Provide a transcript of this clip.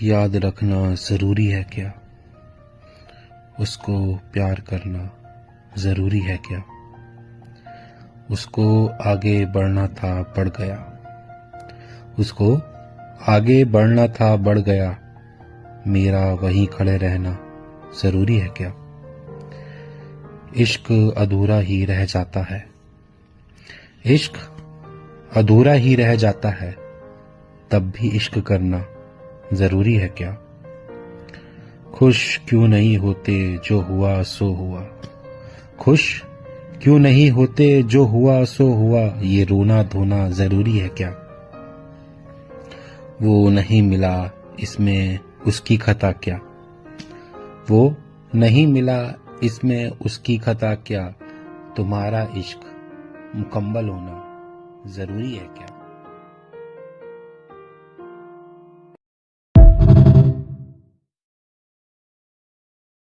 याद रखना जरूरी है क्या? उसको प्यार करना जरूरी है क्या? उसको आगे बढ़ना था बढ़ गया, उसको आगे बढ़ना था बढ़ गया, मेरा वहीं खड़े रहना जरूरी है क्या? इश्क अधूरा ही रह जाता है, इश्क अधूरा ही रह जाता है, तब भी इश्क करना जरूरी है क्या? खुश क्यों नहीं होते जो हुआ सो हुआ, खुश क्यों नहीं होते जो हुआ सो हुआ, ये रोना धोना जरूरी है क्या? वो नहीं मिला इसमें उसकी खता क्या, वो नहीं मिला इसमें उसकी खता क्या, तुम्हारा इश्क मुकम्मल होना जरूरी है क्या?